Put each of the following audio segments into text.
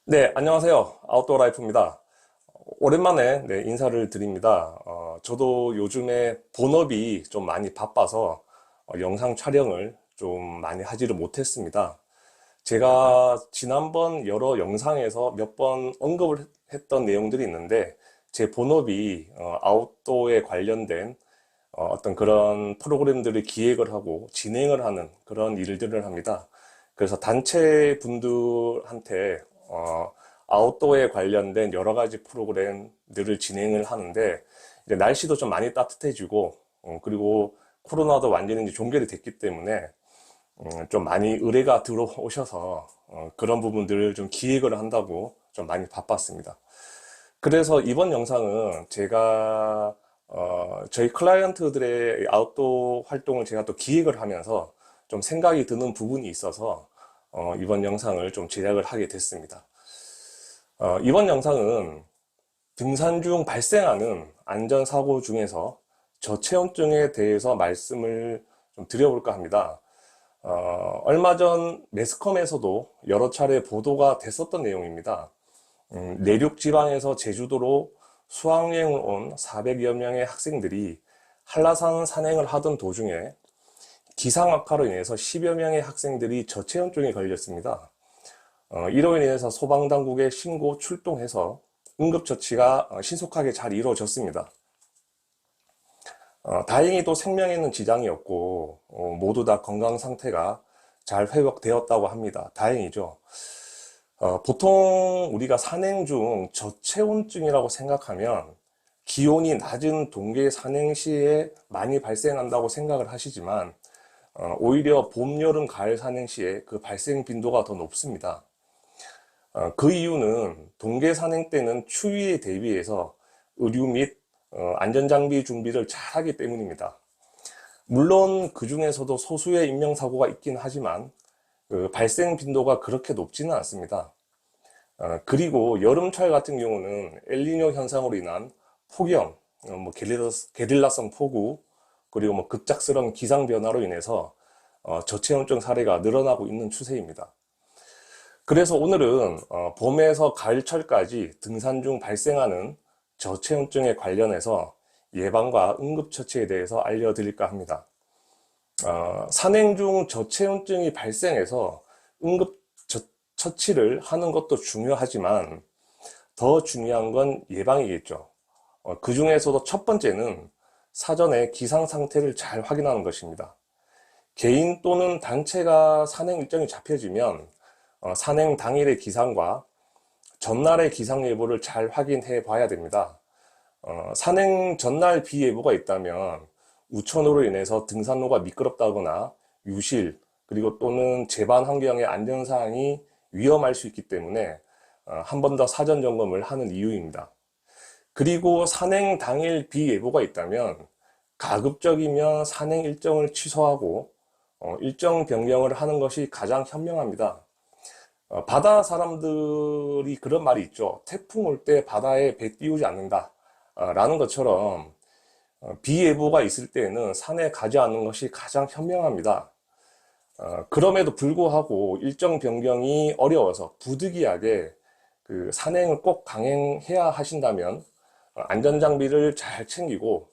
네, 안녕하세요. 아웃도어 라이프입니다. 오랜만에 인사를 드립니다. 저도 요즘에 본업이 좀 많이 바빠서 영상 촬영을 좀 많이 하지를 못했습니다. 제가 지난번 여러 영상에서 몇 번 언급을 했던 내용들이 있는데 제 본업이 아웃도어에 관련된 어떤 그런 프로그램들을 기획을 하고 진행을 하는 그런 일들을 합니다. 그래서 단체 분들한테 아웃도어에 관련된 여러 가지 프로그램들을 진행을 하는데 이제 날씨도 좀 많이 따뜻해지고 그리고 코로나도 완전히 이제 종결이 됐기 때문에 좀 많이 의뢰가 들어오셔서 그런 부분들을 좀 기획을 한다고 좀 많이 바빴습니다. 그래서 이번 영상은 제가 저희 클라이언트들의 아웃도어 활동을 제가 또 기획을 하면서 좀 생각이 드는 부분이 있어서 이번 영상을 좀 제작을 하게 됐습니다. 이번 영상은 등산 중 발생하는 안전사고 중에서 저체온증에 대해서 말씀을 좀 드려볼까 합니다. 얼마 전 매스컴에서도 여러 차례 보도가 됐었던 내용입니다. 내륙 지방에서 제주도로 수학여행을 온 400여 명의 학생들이 한라산 산행을 하던 도중에 기상 악화로 인해서 10여 명의 학생들이 저체온증에 걸렸습니다. 이로 인해서 소방당국에 신고 출동해서 응급처치가 신속하게 잘 이루어졌습니다. 다행히도 생명에는 지장이 없고 모두 다 건강 상태가 잘 회복되었다고 합니다. 다행이죠. 보통 우리가 산행 중 저체온증이라고 생각하면 기온이 낮은 동계 산행 시에 많이 발생한다고 생각을 하시지만 오히려 봄, 여름, 가을 산행 시에 그 발생 빈도가 더 높습니다. 그 이유는 동계 산행 때는 추위에 대비해서 의류 및 안전장비 준비를 잘 하기 때문입니다. 물론 그 중에서도 소수의 인명사고가 있긴 하지만 그 발생 빈도가 그렇게 높지는 않습니다. 그리고 여름철 같은 경우는 엘니뇨 현상으로 인한 폭염, 뭐 게릴라성 폭우, 그리고 뭐 급작스러운 기상 변화로 인해서 저체온증 사례가 늘어나고 있는 추세입니다. 그래서 오늘은 봄에서 가을철까지 등산 중 발생하는 저체온증에 관련해서 예방과 응급처치에 대해서 알려드릴까 합니다. 산행 중 저체온증이 발생해서 응급처치를 하는 것도 중요하지만 더 중요한 건 예방이겠죠. 그 중에서도 첫 번째는 사전에 기상 상태를 잘 확인하는 것입니다. 개인 또는 단체가 산행 일정이 잡혀지면 산행 당일의 기상과 전날의 기상 예보를 잘 확인해 봐야 됩니다. 산행 전날 비 예보가 있다면 우천으로 인해서 등산로가 미끄럽다거나 유실, 그리고 또는 제반 환경의 안전사항이 위험할 수 있기 때문에 한 번 더 사전 점검을 하는 이유입니다. 그리고 산행 당일 비 예보가 있다면 가급적이면 산행 일정을 취소하고 일정 변경을 하는 것이 가장 현명합니다. 바다 사람들이 그런 말이 있죠. 태풍 올 때 바다에 배 띄우지 않는다. 라는 것처럼 비 예보가 있을 때에는 산에 가지 않는 것이 가장 현명합니다. 그럼에도 불구하고 일정 변경이 어려워서 부득이하게 그 산행을 꼭 강행해야 하신다면 안전장비를 잘 챙기고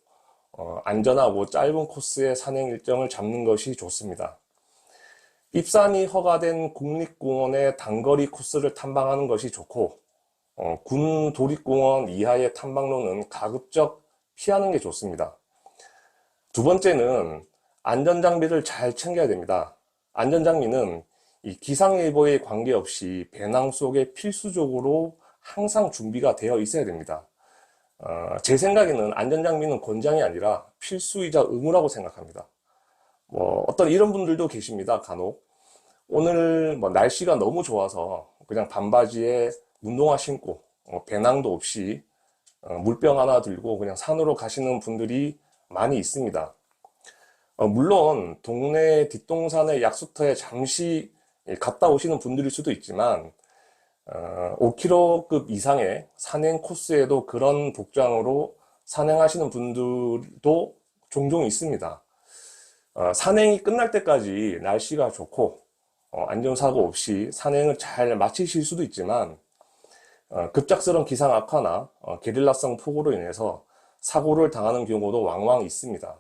안전하고 짧은 코스의 산행 일정을 잡는 것이 좋습니다. 입산이 허가된 국립공원의 단거리 코스를 탐방하는 것이 좋고 군 도립공원 이하의 탐방로는 가급적 피하는 게 좋습니다. 두 번째는 안전장비를 잘 챙겨야 됩니다. 안전장비는 이 기상예보에 관계없이 배낭 속에 필수적으로 항상 준비가 되어 있어야 됩니다. 제 생각에는 안전장비는 권장이 아니라 필수이자 의무라고 생각합니다. 뭐 어떤 이런 분들도 계십니다. 간혹 오늘 뭐 날씨가 너무 좋아서 그냥 반바지에 운동화 신고 배낭도 없이 물병 하나 들고 그냥 산으로 가시는 분들이 많이 있습니다. 물론 동네 뒷동산의 약수터에 잠시 갔다 오시는 분들일 수도 있지만 5km급 이상의 산행 코스에도 그런 복장으로 산행하시는 분들도 종종 있습니다. 산행이 끝날 때까지 날씨가 좋고 안전사고 없이 산행을 잘 마치실 수도 있지만 급작스러운 기상 악화나 게릴라성 폭우로 인해서 사고를 당하는 경우도 왕왕 있습니다.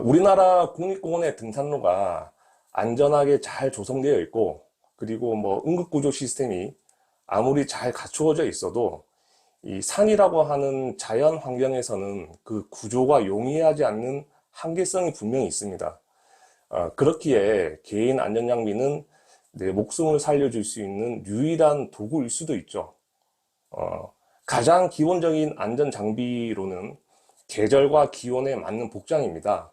우리나라 국립공원의 등산로가 안전하게 잘 조성되어 있고, 그리고 뭐 응급구조 시스템이 아무리 잘 갖추어져 있어도 이 산이라고 하는 자연 환경에서는 그 구조가 용이하지 않는 한계성이 분명히 있습니다. 그렇기에 개인 안전장비는 내 목숨을 살려줄 수 있는 유일한 도구일 수도 있죠. 가장 기본적인 안전장비로는 계절과 기온에 맞는 복장입니다.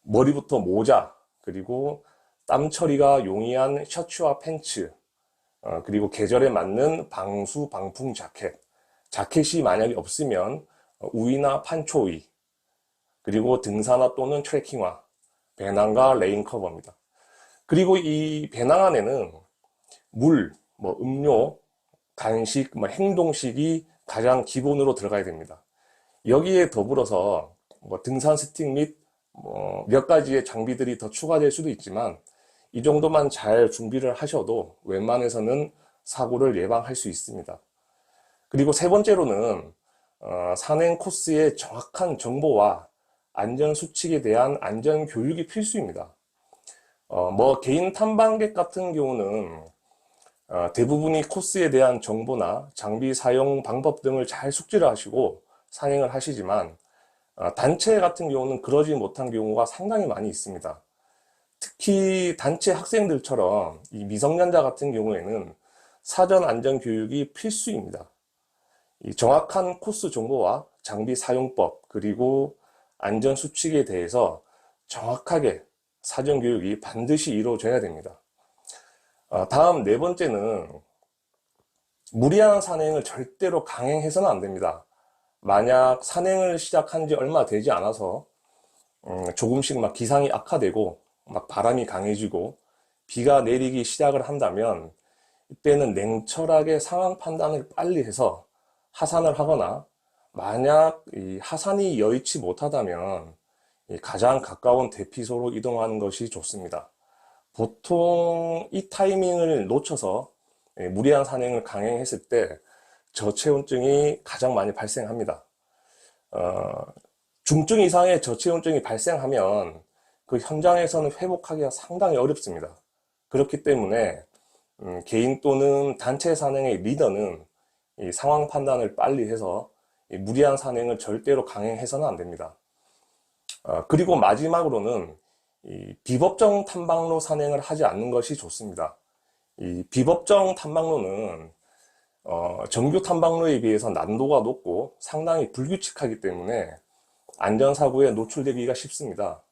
머리부터 모자, 그리고 땀 처리가 용이한 셔츠와 팬츠, 그리고 계절에 맞는 방수, 방풍 자켓, 자켓이 만약에 없으면 우위나 판초위, 그리고 등산화 또는 트레킹화, 배낭과 레인커버입니다. 그리고 이 배낭 안에는 물, 뭐 음료, 간식, 뭐 행동식이 가장 기본으로 들어가야 됩니다. 여기에 더불어서 뭐 등산 스틱 및 몇 가지의 장비들이 더 추가될 수도 있지만 이 정도만 잘 준비를 하셔도 웬만해서는 사고를 예방할 수 있습니다. 그리고 세 번째로는 산행 코스의 정확한 정보와 안전 수칙에 대한 안전 교육이 필수입니다. 뭐 개인 탐방객 같은 경우는 대부분이 코스에 대한 정보나 장비 사용 방법 등을 잘 숙지를 하시고 산행을 하시지만 단체 같은 경우는 그러지 못한 경우가 상당히 많이 있습니다. 특히 단체 학생들처럼 이 미성년자 같은 경우에는 사전 안전 교육이 필수입니다. 이 정확한 코스 정보와 장비 사용법, 그리고 안전 수칙에 대해서 정확하게 사전 교육이 반드시 이루어져야 됩니다. 다음 네 번째는 무리한 산행을 절대로 강행해서는 안 됩니다. 만약 산행을 시작한 지 얼마 되지 않아서 조금씩 막 기상이 악화되고 막 바람이 강해지고 비가 내리기 시작을 한다면 이때는 냉철하게 상황 판단을 빨리 해서 하산을 하거나, 만약 이 하산이 여의치 못하다면 가장 가까운 대피소로 이동하는 것이 좋습니다. 보통 이 타이밍을 놓쳐서 무리한 산행을 강행했을 때 저체온증이 가장 많이 발생합니다. 중증 이상의 저체온증이 발생하면 그 현장에서는 회복하기가 상당히 어렵습니다. 그렇기 때문에 개인 또는 단체 산행의 리더는 이 상황 판단을 빨리 해서 무리한 산행을 절대로 강행해서는 안 됩니다. 그리고 마지막으로는 이 비법정 탐방로 산행을 하지 않는 것이 좋습니다. 이 비법정 탐방로는 정규 탐방로에 비해서 난도가 높고 상당히 불규칙하기 때문에 안전사고에 노출되기가 쉽습니다.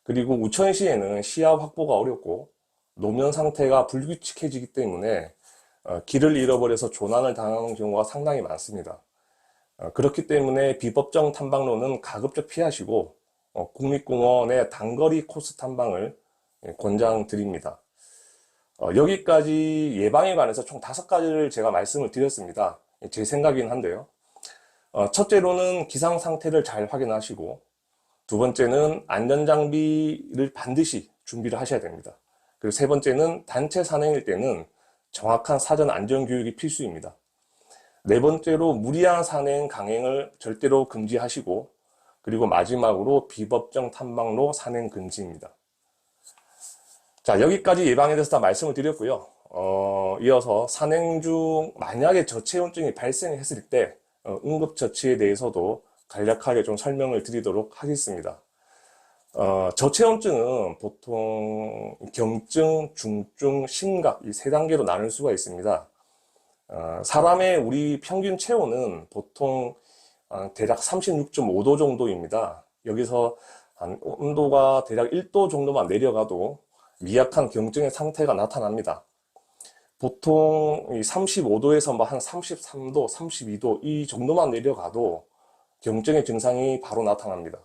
그리고 우천시에는 시야 확보가 어렵고 노면 상태가 불규칙해지기 때문에 길을 잃어버려서 조난을 당하는 경우가 상당히 많습니다. 그렇기 때문에 비법정 탐방로는 가급적 피하시고 국립공원의 단거리 코스 탐방을 권장드립니다. 여기까지 예방에 관해서 총 5가지를 제가 말씀을 드렸습니다. 제 생각이긴 한데요. 첫째로는 기상 상태를 잘 확인하시고, 두 번째는 안전장비를 반드시 준비를 하셔야 됩니다. 그리고 세 번째는 단체 산행일 때는 정확한 사전 안전교육이 필수입니다. 네 번째로 무리한 산행 강행을 절대로 금지하시고, 그리고 마지막으로 비법정 탐방로 산행 금지입니다. 자, 여기까지 예방에 대해서 다 말씀을 드렸고요. 이어서 산행 중 만약에 저체온증이 발생했을 때 응급처치에 대해서도 간략하게 좀 설명을 드리도록 하겠습니다. 저체온증은 보통 경증, 중증, 심각 이 3단계로 나눌 수가 있습니다. 사람의 우리 평균 체온은 보통 대략 36.5도 정도입니다. 여기서 온도가 대략 1도 정도만 내려가도 미약한 경증의 상태가 나타납니다. 보통 35도에서 한 33도, 32도 이 정도만 내려가도 경증의 증상이 바로 나타납니다.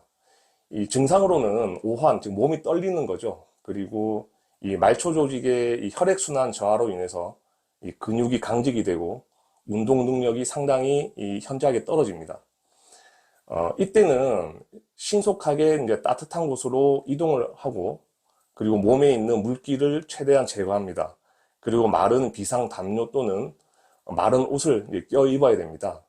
이 증상으로는 오한, 즉 몸이 떨리는 거죠. 그리고 이 말초 조직의 이 혈액순환 저하로 인해서 이 근육이 강직이 되고 운동 능력이 상당히 현저하게 떨어집니다. 이때는 신속하게 이제 따뜻한 곳으로 이동을 하고, 그리고 몸에 있는 물기를 최대한 제거합니다. 그리고 마른 비상 담요 또는 마른 옷을 이제 껴 입어야 됩니다.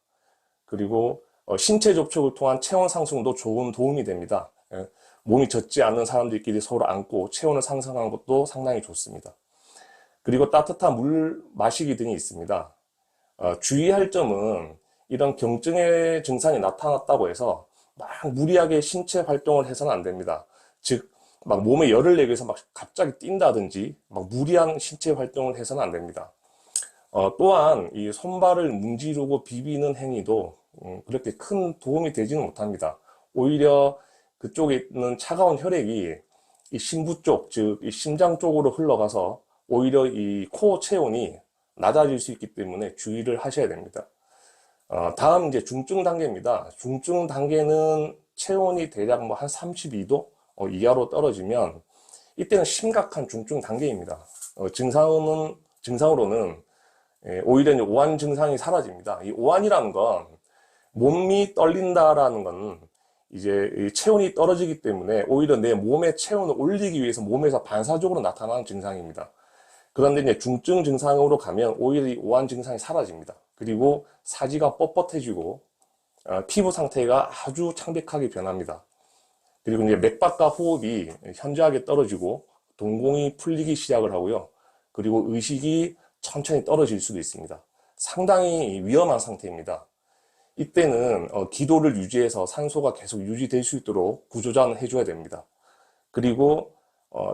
그리고 신체 접촉을 통한 체온 상승도 좋은 도움이 됩니다. 예, 몸이 젖지 않는 사람들끼리 서로 안고 체온을 상승하는 것도 상당히 좋습니다. 그리고 따뜻한 물 마시기 등이 있습니다. 주의할 점은 이런 경증의 증상이 나타났다고 해서 막 무리하게 신체 활동을 해서는 안 됩니다. 즉, 막 몸에 열을 내기 위해서 막 갑자기 뛴다든지 막 무리한 신체 활동을 해서는 안 됩니다. 또한 이 손발을 문지르고 비비는 행위도 그렇게 큰 도움이 되지는 못합니다. 오히려 그쪽에 있는 차가운 혈액이 이 심부 쪽, 즉 이 심장 쪽으로 흘러가서 오히려 이 코어 체온이 낮아질 수 있기 때문에 주의를 하셔야 됩니다. 다음 이제 중증 단계입니다. 중증 단계는 체온이 대략 뭐 한 32도 이하로 떨어지면 이때는 심각한 중증 단계입니다. 증상으로는 오히려 이제 오한 증상이 사라집니다. 이 오한이라는 건 몸이 떨린다라는 건 이제 체온이 떨어지기 때문에 오히려 내 몸의 체온을 올리기 위해서 몸에서 반사적으로 나타나는 증상입니다. 그런데 이제 중증 증상으로 가면 오히려 이 오한 증상이 사라집니다. 그리고 사지가 뻣뻣해지고 피부 상태가 아주 창백하게 변합니다. 그리고 이제 맥박과 호흡이 현저하게 떨어지고 동공이 풀리기 시작을 하고요. 그리고 의식이 천천히 떨어질 수도 있습니다. 상당히 위험한 상태입니다. 이때는 기도를 유지해서 산소가 계속 유지될 수 있도록 구조자는 해줘야 됩니다. 그리고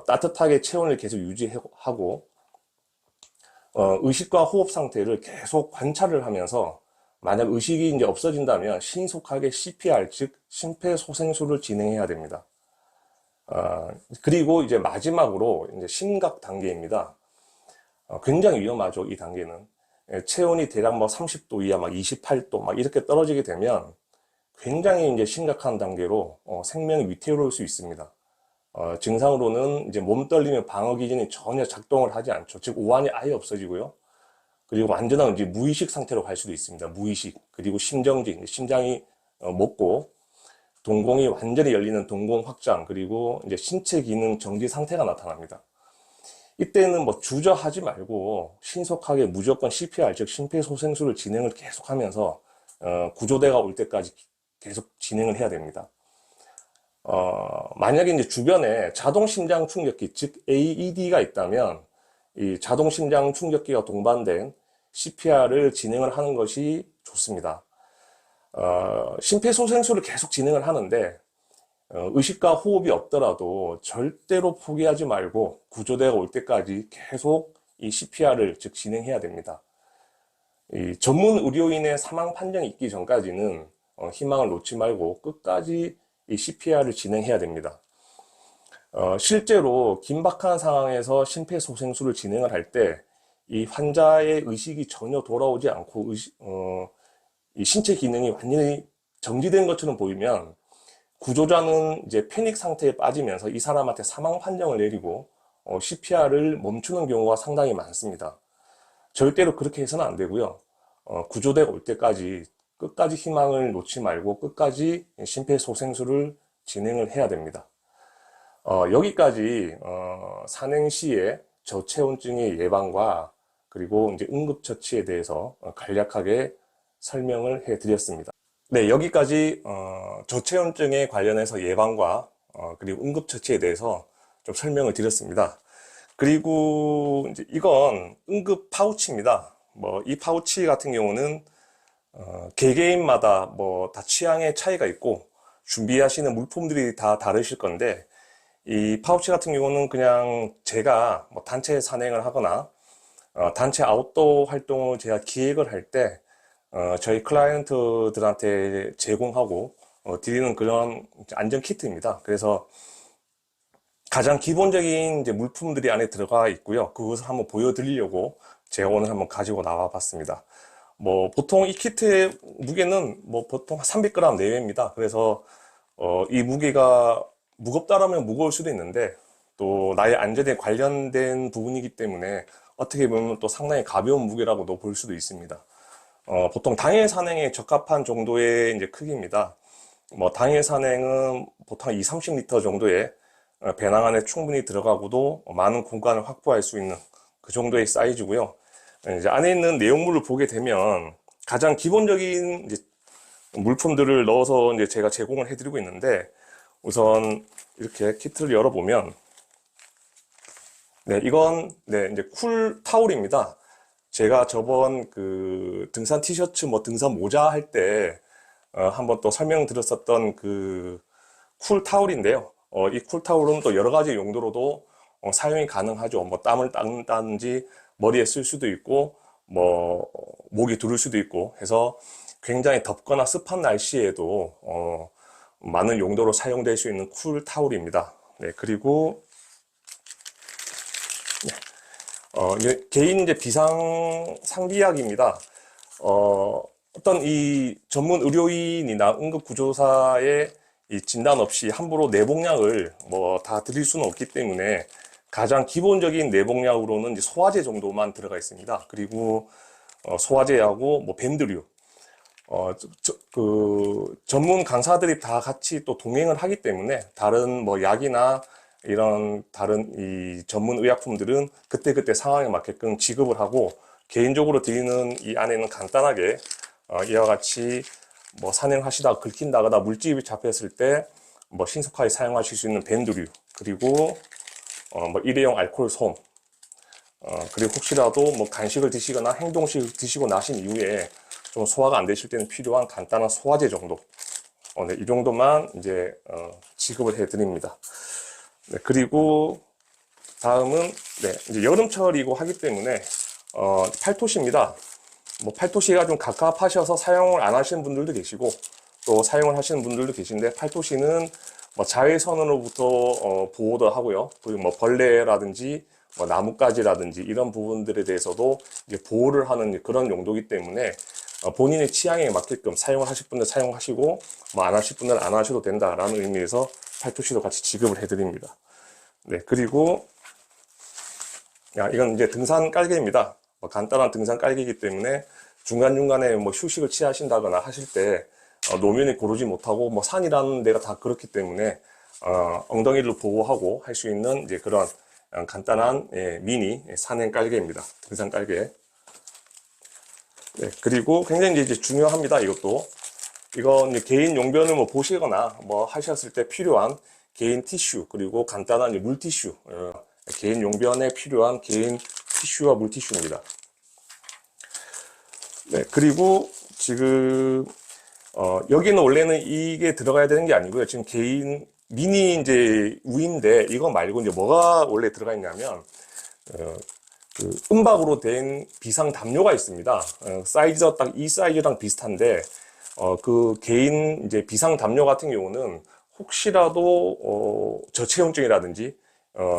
따뜻하게 체온을 계속 유지하고 의식과 호흡 상태를 계속 관찰을 하면서 만약 의식이 이제 없어진다면 신속하게 CPR, 즉 심폐소생술을 진행해야 됩니다. 그리고 이제 마지막으로 이제 심각 단계입니다. 굉장히 위험하죠, 이 단계는. 체온이 대략 뭐 30도 이하, 막 28도, 막 이렇게 떨어지게 되면 굉장히 이제 심각한 단계로 생명이 위태로울 수 있습니다. 증상으로는 이제 몸 떨리면 방어 기전이 전혀 작동을 하지 않죠. 즉, 오한이 아예 없어지고요. 그리고 완전한 이제 무의식 상태로 갈 수도 있습니다. 무의식. 그리고 심정지, 심장이 멎고, 동공이 완전히 열리는 동공 확장, 그리고 이제 신체 기능 정지 상태가 나타납니다. 이때는 뭐 주저하지 말고 신속하게 무조건 CPR, 즉 심폐소생술을 진행을 계속하면서 구조대가 올 때까지 계속 진행을 해야 됩니다. 만약에 이제 주변에 자동심장 충격기, 즉 AED가 있다면 이 자동심장 충격기가 동반된 CPR을 진행을 하는 것이 좋습니다. 심폐소생술을 계속 진행을 하는데 의식과 호흡이 없더라도 절대로 포기하지 말고 구조대가 올 때까지 계속 이 CPR을 즉 진행해야 됩니다. 이 전문 의료인의 사망 판정이 있기 전까지는 희망을 놓지 말고 끝까지 이 CPR을 진행해야 됩니다. 실제로 긴박한 상황에서 심폐소생술을 진행을 할 때 이 환자의 의식이 전혀 돌아오지 않고 이 신체 기능이 완전히 정지된 것처럼 보이면 구조자는 이제 패닉 상태에 빠지면서 이 사람한테 사망 판정을 내리고 CPR을 멈추는 경우가 상당히 많습니다. 절대로 그렇게 해서는 안 되고요. 구조대가 올 때까지 끝까지 희망을 놓지 말고 끝까지 심폐소생술을 진행을 해야 됩니다. 여기까지 산행시의 저체온증의 예방과 그리고 이제 응급처치에 대해서 간략하게 설명을 해드렸습니다. 네, 여기까지 저체온증에 관련해서 예방과 그리고 응급처치에 대해서 좀 설명을 드렸습니다. 그리고 이제 이건 응급 파우치입니다. 뭐 이 파우치 같은 경우는 개개인마다 뭐 다 취향의 차이가 있고 준비하시는 물품들이 다 다르실 건데 이 파우치 같은 경우는 그냥 제가 뭐 단체 산행을 하거나 단체 아웃도어 활동을 제가 기획을 할 때 저희 클라이언트들한테 제공하고 드리는 그런 안전 키트입니다. 그래서 가장 기본적인 이제 물품들이 안에 들어가 있고요. 그것을 한번 보여드리려고 제가 오늘 한번 가지고 나와 봤습니다. 뭐 보통 이 키트의 무게는 뭐 보통 300g 내외입니다. 그래서 이 무게가 무겁다라면 무거울 수도 있는데 또 나의 안전에 관련된 부분이기 때문에 어떻게 보면 또 상당히 가벼운 무게라고도 볼 수도 있습니다. 보통 당일 산행에 적합한 정도의 이제 크기입니다. 뭐 당일 산행은 보통 2, 30리터 정도의 배낭 안에 충분히 들어가고도 많은 공간을 확보할 수 있는 그 정도의 사이즈고요. 이제 안에 있는 내용물을 보게 되면 가장 기본적인 이제 물품들을 넣어서 이제 제가 제공을 해드리고 있는데, 우선 이렇게 키트를 열어보면, 네, 이건 네, 이제 쿨 타올입니다. 제가 저번 그 등산 티셔츠, 뭐 등산 모자 할 때 한번 또 설명드렸었던 그 쿨 타올인데요. 이 쿨 타올은 또 여러 가지 용도로도 사용이 가능하죠. 뭐 땀을 닦는다든지 머리에 쓸 수도 있고, 뭐 목이 두를 수도 있고 해서 굉장히 덥거나 습한 날씨에도 많은 용도로 사용될 수 있는 쿨 타올입니다. 네, 그리고 이제 개인 이제 비상 상비약입니다. 어떤 이 전문 의료인이나 응급구조사의 이 진단 없이 함부로 내복약을 뭐 다 드릴 수는 없기 때문에 가장 기본적인 내복약으로는 이제 소화제 정도만 들어가 있습니다. 그리고 소화제하고 뭐 밴드류, 그 전문 강사들이 다 같이 또 동행을 하기 때문에 다른 뭐 약이나 이런 다른 이 전문 의약품들은 그때그때 상황에 맞게끔 지급을 하고, 개인적으로 드리는 이 안에는 간단하게 이와 같이 뭐 산행하시다가 긁힌다거나 물집이 잡혔을 때 뭐 신속하게 사용하실 수 있는 밴드류, 그리고 뭐 일회용 알코올 솜, 그리고 혹시라도 뭐 간식을 드시거나 행동식을 드시고 나신 이후에 좀 소화가 안 되실 때는 필요한 간단한 소화제 정도, 네, 이 정도만 이제 지급을 해 드립니다. 네, 그리고 다음은 네, 이제 여름철이고 하기 때문에 팔토시입니다. 뭐 팔토시가 좀 갑갑하셔서 사용을 안 하시는 분들도 계시고 또 사용을 하시는 분들도 계신데, 팔토시는 뭐 자외선으로부터 보호도 하고요. 그리고 뭐 벌레라든지 뭐 나뭇가지라든지 이런 부분들에 대해서도 이제 보호를 하는 그런 용도이기 때문에 본인의 취향에 맞게끔 사용을 하실 분들 사용하시고 뭐 안 하실 분들은 안 하셔도 된다라는 의미에서 팔토시도 같이 지급을 해드립니다. 네, 그리고 이건 이제 등산 깔개입니다. 뭐 간단한 등산 깔개이기 때문에 중간중간에 뭐 휴식을 취하신다거나 하실 때 노면이 고르지 못하고, 뭐 산이라는 데가 다 그렇기 때문에 엉덩이를 보호하고 할 수 있는 이제 그런 간단한 미니 산행 깔개입니다. 등산 깔개. 네, 그리고 굉장히 이제 중요합니다. 이건 이제 개인 용변을 뭐 보시거나 뭐 하셨을 때 필요한 개인 티슈, 그리고 간단한 이제 물티슈, 개인 용변에 필요한 개인 티슈와 물티슈입니다. 네, 그리고 지금 여기는 원래는 이게 들어가야 되는 게 아니고요. 지금 개인 미니 이제 우인데, 이거 말고 이제 뭐가 원래 들어가 있냐면 그 은박으로 된 비상 담요가 있습니다. 사이즈가 딱 이 사이즈랑 비슷한데, 그 개인 이제 비상 담요 같은 경우는 혹시라도 저체온증이라든지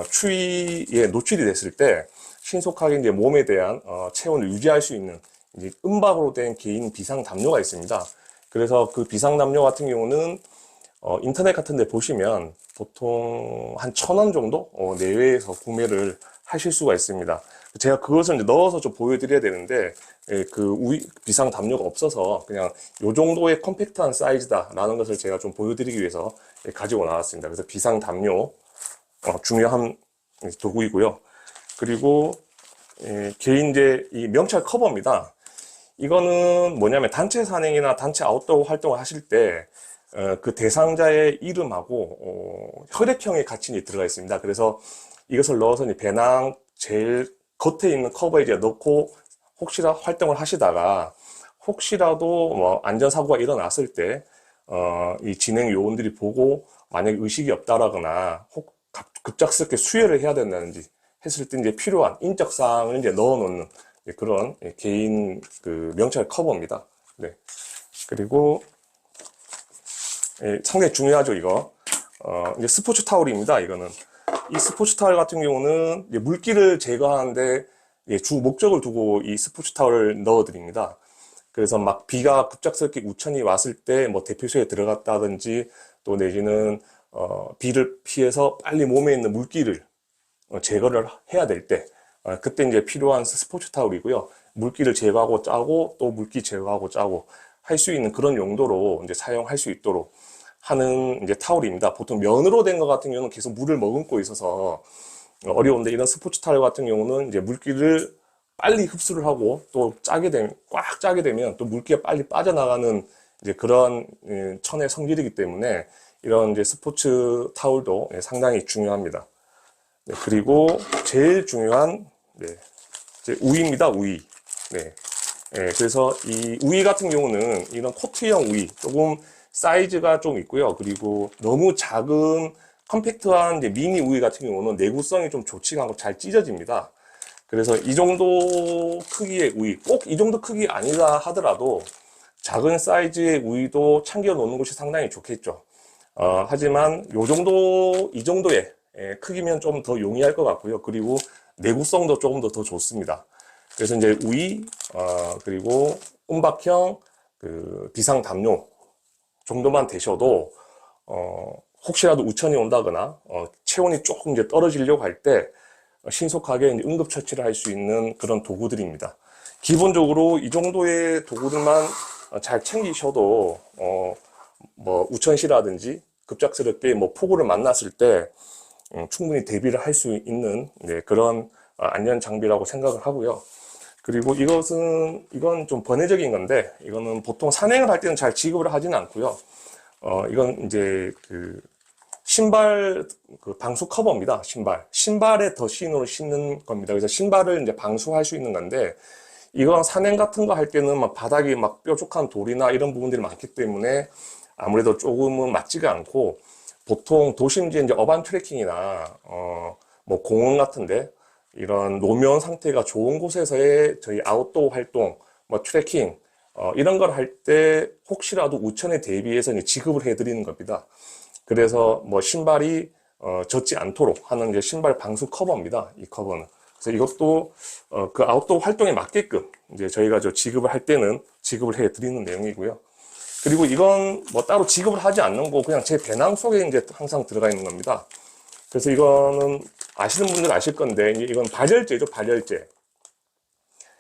추위에 노출이 됐을 때 신속하게 이제 몸에 대한 체온을 유지할 수 있는 이제 은박으로 된 개인 비상 담요가 있습니다. 그래서 그 비상 담요 같은 경우는 인터넷 같은 데 보시면 보통 한 1,000원 정도 내외에서 구매를 하실 수가 있습니다. 제가 그것을 이제 넣어서 좀 보여드려야 되는데, 비상 담요가 없어서 그냥 요 정도의 컴팩트한 사이즈다라는 것을 제가 좀 보여드리기 위해서 가지고 나왔습니다. 그래서 비상 담요 중요한 도구이고요. 그리고 개인 이제 이 명찰 커버입니다. 이거는 뭐냐면 단체 산행이나 단체 아웃도어 활동을 하실 때 그 대상자의 이름하고 혈액형이 같이 들어가 있습니다. 그래서 이것을 넣어서 배낭 제일 겉에 있는 커버에 이제 넣고 혹시나 활동을 하시다가 혹시라도 뭐 안전사고가 일어났을 때 이 진행 요원들이 보고 만약에 의식이 없다라거나 혹 급작스럽게 수혈을 해야 된다든지 했을 때 이제 필요한 인적 사항을 이제 넣어 놓는 그런 개인 그 명찰 커버입니다. 네. 그리고 상당히 중요하죠, 이거. 이제 스포츠 타올입니다, 이거는. 이 스포츠 타올 같은 경우는 이제 물기를 제거하는데 주 목적을 두고 이 스포츠 타올을 넣어 드립니다. 그래서 막 비가 급작스럽게 우천이 왔을 때 뭐 대피소에 들어갔다든지 또 내지는 비를 피해서 빨리 몸에 있는 물기를 제거를 해야 될 때 그때 이제 필요한 스포츠 타올이고요. 물기를 제거하고 짜고 또 물기 제거하고 짜고 할 수 있는 그런 용도로 이제 사용할 수 있도록 하는 이제 타올입니다. 보통 면으로 된 것 같은 경우는 계속 물을 머금고 있어서 어려운데, 이런 스포츠 타올 같은 경우는 이제 물기를 빨리 흡수를 하고 또 꽉 짜게 되면 또 물기가 빨리 빠져나가는 이제 그런 천의 성질이기 때문에 이런 이제 스포츠 타올도 상당히 중요합니다. 네, 그리고 제일 중요한 이제 우위입니다. 우위. 네. 그래서 이 우위 같은 경우는 이런 코트형 우위 조금 사이즈가 좀 있고요. 그리고 너무 작은 컴팩트한 이제 미니 우위 같은 경우는 내구성이 좀 좋지가 않고 잘 찢어집니다. 그래서 이 정도 크기의 우위, 꼭 이 정도 크기 아니다 하더라도 작은 사이즈의 우위도 참겨 놓는 것이 상당히 좋겠죠. 하지만 이 정도의 크기면 좀 더 용이할 것 같고요. 그리고 내구성도 조금 더 좋습니다. 그래서 이제 우위, 그리고 움박형 그 비상 담요 정도만 되셔도, 혹시라도 우천이 온다거나, 체온이 조금 이제 떨어지려고 할 때, 신속하게 이제 응급처치를 할 수 있는 그런 도구들입니다. 기본적으로 이 정도의 도구들만 잘 챙기셔도, 뭐, 우천시라든지 급작스럽게 뭐 폭우를 만났을 때, 충분히 대비를 할 수 있는, 그런 안전 장비라고 생각을 하고요. 그리고 이건 좀 번외적인 건데, 이거는 보통 산행을 할 때는 잘 지급을 하지는 않고요. 이건 이제 그 신발 그 방수 커버입니다. 신발에 더신으로 신는 겁니다. 그래서 신발을 이제 방수할 수 있는 건데, 이건 산행 같은 거 할 때는 막 바닥이 막 뾰족한 돌이나 이런 부분들이 많기 때문에 아무래도 조금은 맞지가 않고, 보통 도심지 이제 어반 트레킹이나 뭐 공원 같은데 이런 노면 상태가 좋은 곳에서의 저희 아웃도어 활동, 뭐 트레킹 이런 걸 할 때 혹시라도 우천에 대비해서 이제 지급을 해드리는 겁니다. 그래서 뭐 신발이 젖지 않도록 하는 이제 신발 방수 커버입니다. 이 커버는. 그래서 이것도 그 아웃도어 활동에 맞게끔 이제 저희가 지급을 할 때는 지급을 해드리는 내용이고요. 그리고 이건 뭐 따로 지급을 하지 않는 거고 그냥 제 배낭 속에 이제 항상 들어가 있는 겁니다. 그래서 이거는 아시는 분들 아실 건데, 이건 발열제죠, 발열제.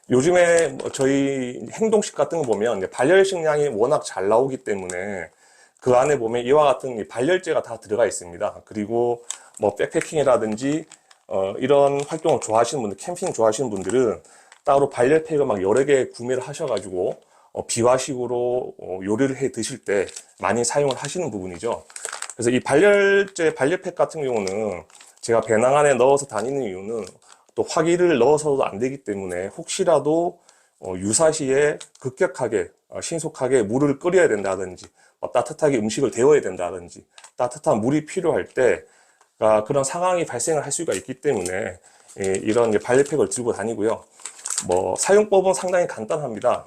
요즘에 뭐 저희 행동식 같은 거 보면 발열식량이 워낙 잘 나오기 때문에 그 안에 보면 이와 같은 발열제가 다 들어가 있습니다. 그리고 뭐 백패킹이라든지 이런 활동을 좋아하시는 분들, 캠핑 좋아하시는 분들은 따로 발열팩을 막 여러 개 구매를 하셔가지고 비화식으로 요리를 해 드실 때 많이 사용을 하시는 부분이죠. 그래서 이 발열팩 같은 경우는 제가 배낭 안에 넣어서 다니는 이유는 또 화기를 넣어서도 안 되기 때문에 혹시라도 유사시에 급격하게 신속하게 물을 끓여야 된다든지 따뜻하게 음식을 데워야 된다든지 따뜻한 물이 필요할 때 그런 상황이 발생을 할 수가 있기 때문에 이런 발열팩을 들고 다니고요. 뭐 사용법은 상당히 간단합니다.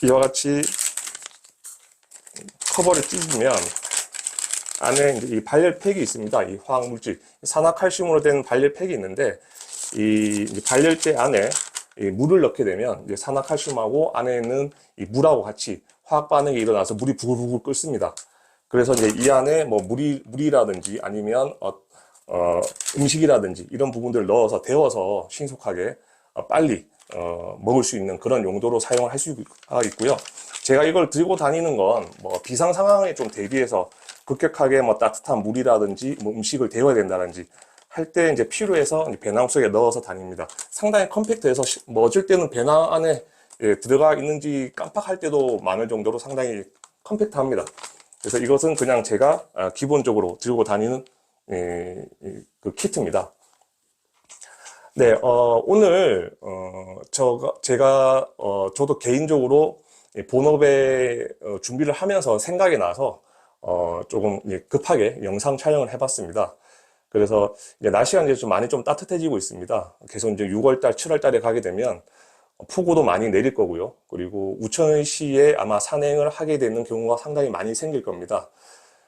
이와 같이 커버를 찢으면 안에 이제 이 발열팩이 있습니다. 이 화학물질, 산화칼슘으로 된 발열팩이 있는데, 이 발열제 안에 이 물을 넣게 되면 이제 산화칼슘하고 안에 있는 이 물하고 같이 화학 반응이 일어나서 물이 부글부글 끓습니다. 그래서 이제 이 안에 뭐 물이라든지 아니면 음식이라든지 이런 부분들을 넣어서 데워서 신속하게 빨리 먹을 수 있는 그런 용도로 사용을 할 수가 있고요. 제가 이걸 들고 다니는 건 뭐 비상 상황에 좀 대비해서 급격하게 뭐 따뜻한 물이라든지 뭐 음식을 데워야 된다든지 할 때 이제 필요해서 이제 배낭 속에 넣어서 다닙니다. 상당히 컴팩트해서 뭐 어쩔 때는 배낭 안에 들어가 있는지 깜빡할 때도 많을 정도로 상당히 컴팩트합니다. 그래서 이것은 그냥 제가 기본적으로 들고 다니는 그 키트입니다. 네, 오늘 저도 개인적으로 본업에 준비를 하면서 생각이 나서 조금 급하게 영상 촬영을 해봤습니다. 그래서 이제 날씨가 이제 좀 많이 좀 따뜻해지고 있습니다. 계속 이제 6월달, 7월달에 가게 되면 폭우도 많이 내릴 거고요. 그리고 우천시에 아마 산행을 하게 되는 경우가 상당히 많이 생길 겁니다.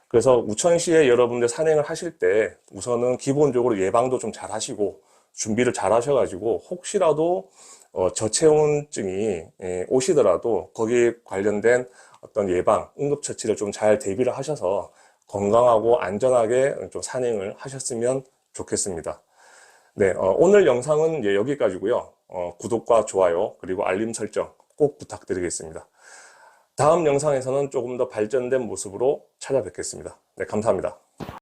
그래서 우천시에 여러분들 산행을 하실 때 우선은 기본적으로 예방도 좀 잘 하시고 준비를 잘 하셔가지고 혹시라도 저체온증이 오시더라도 거기에 관련된 어떤 예방, 응급처치를 좀 잘 대비를 하셔서 건강하고 안전하게 좀 산행을 하셨으면 좋겠습니다. 네, 오늘 영상은 여기까지고요. 구독과 좋아요 그리고 알림 설정 꼭 부탁드리겠습니다. 다음 영상에서는 조금 더 발전된 모습으로 찾아뵙겠습니다. 네, 감사합니다.